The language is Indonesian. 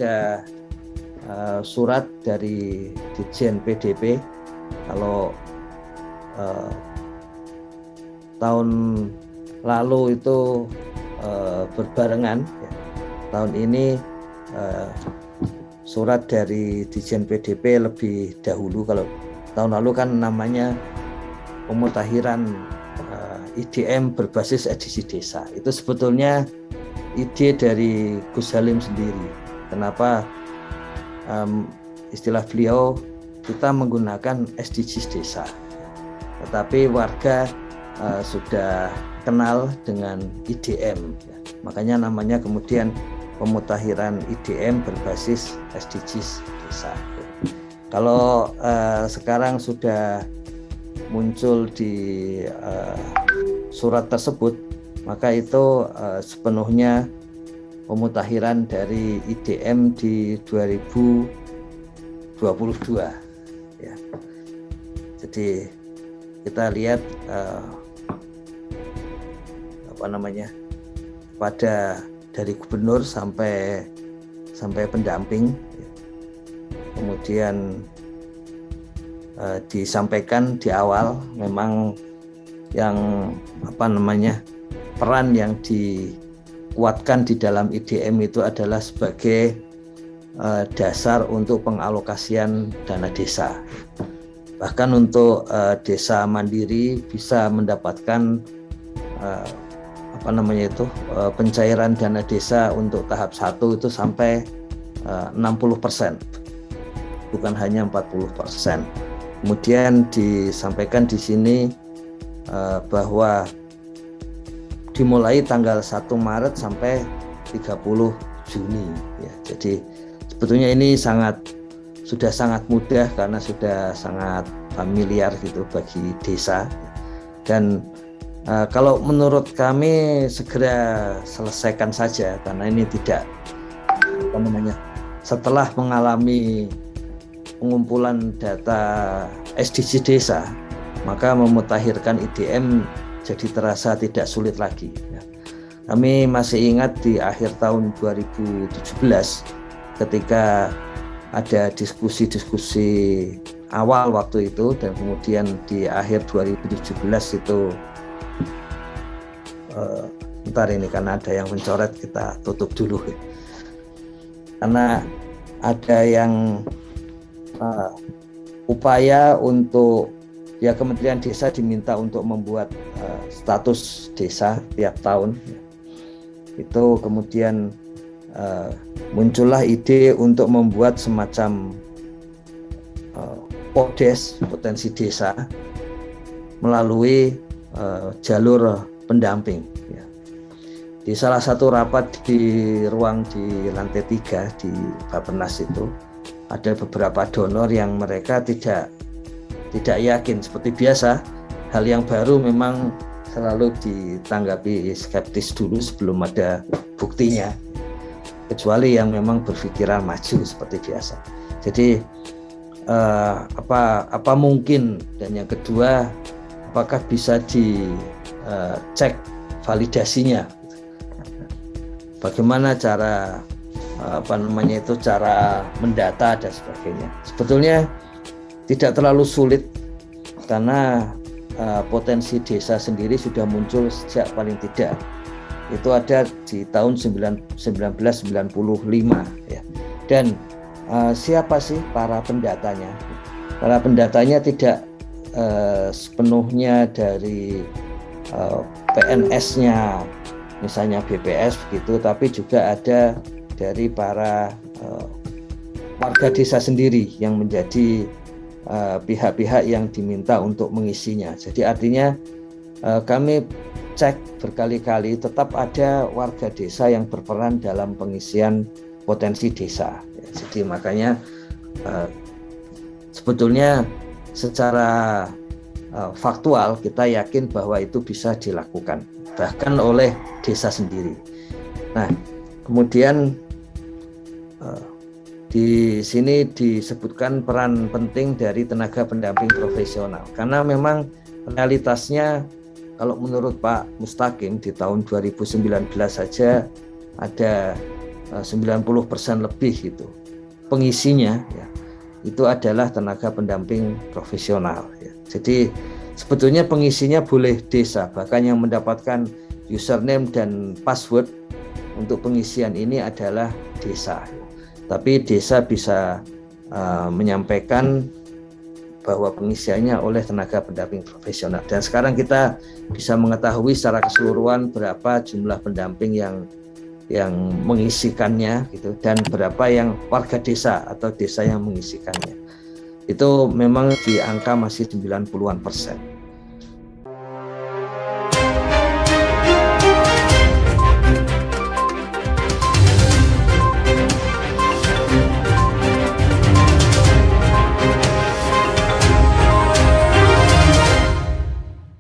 ada surat dari Ditjen PDP. Kalau tahun lalu itu berbarengan, ya. Tahun ini surat dari Ditjen PDP lebih dahulu. Kalau tahun lalu kan namanya pemutakhiran IDM berbasis edisi desa. Itu sebetulnya ide dari Gus Halim sendiri. Kenapa istilah beliau kita menggunakan SDGs desa, tetapi warga sudah kenal dengan IDM, ya. Makanya namanya kemudian pemutakhiran IDM berbasis SDGs desa. Kalau sekarang sudah muncul di surat tersebut, maka itu sepenuhnya pemutakhiran dari IDM di 2022, ya. Jadi kita lihat pada dari gubernur sampai pendamping, ya. Kemudian disampaikan di awal memang yang peran yang dikuatkan di dalam IDM itu adalah sebagai dasar untuk pengalokasian dana desa. Bahkan untuk desa mandiri bisa mendapatkan pencairan dana desa untuk tahap 1 itu sampai 60%, bukan hanya 40%. Kemudian disampaikan di sini bahwa dimulai tanggal 1 Maret sampai 30 Juni, ya. Jadi sebetulnya ini sudah sangat mudah karena sudah sangat familiar gitu bagi desa. Dan kalau menurut kami segera selesaikan saja, karena ini tidak setelah mengalami pengumpulan data SDG desa, maka memutakhirkan IDM jadi terasa tidak sulit lagi, ya. Kami masih ingat di akhir tahun 2017 ketika ada diskusi awal waktu itu, dan kemudian di akhir 2017 itu karena ada yang mencoret, kita tutup dulu karena ada yang upaya untuk, ya, Kementerian Desa diminta untuk membuat status desa tiap tahun. Itu kemudian muncullah ide untuk membuat semacam PODES, potensi desa, melalui jalur pendamping, ya. Di salah satu rapat di ruang di lantai 3 di Bappenas itu ada beberapa donor yang mereka tidak yakin. Seperti biasa, hal yang baru memang selalu ditanggapi skeptis dulu sebelum ada buktinya, kecuali yang memang berpikiran maju seperti biasa. Jadi apa mungkin, dan yang kedua, apakah bisa dicek validasinya, bagaimana cara cara mendata dan sebagainya. Sebetulnya tidak terlalu sulit karena potensi desa sendiri sudah muncul sejak paling tidak itu ada di tahun 1995, ya. Dan siapa sih para pendatanya? Para pendatanya tidak sepenuhnya dari PNS-nya, misalnya BPS begitu, tapi juga ada dari para warga desa sendiri yang menjadi pihak-pihak yang diminta untuk mengisinya. Jadi artinya kami cek berkali-kali, tetap ada warga desa yang berperan dalam pengisian potensi desa. Jadi makanya sebetulnya secara faktual kita yakin bahwa itu bisa dilakukan, bahkan oleh desa sendiri. Nah, kemudian di sini disebutkan peran penting dari tenaga pendamping profesional, karena memang realitasnya kalau menurut Pak Mustaqim di tahun 2019 saja ada 90% lebih itu pengisinya ya, itu adalah tenaga pendamping profesional ya. Jadi sebetulnya pengisinya boleh desa, bahkan yang mendapatkan username dan password untuk pengisian ini adalah desa. Tapi desa bisa menyampaikan bahwa pengisiannya oleh tenaga pendamping profesional. Dan sekarang kita bisa mengetahui secara keseluruhan berapa jumlah pendamping yang mengisikannya gitu, dan berapa yang warga desa atau desa yang mengisikannya. Itu memang di angka masih 90-an %.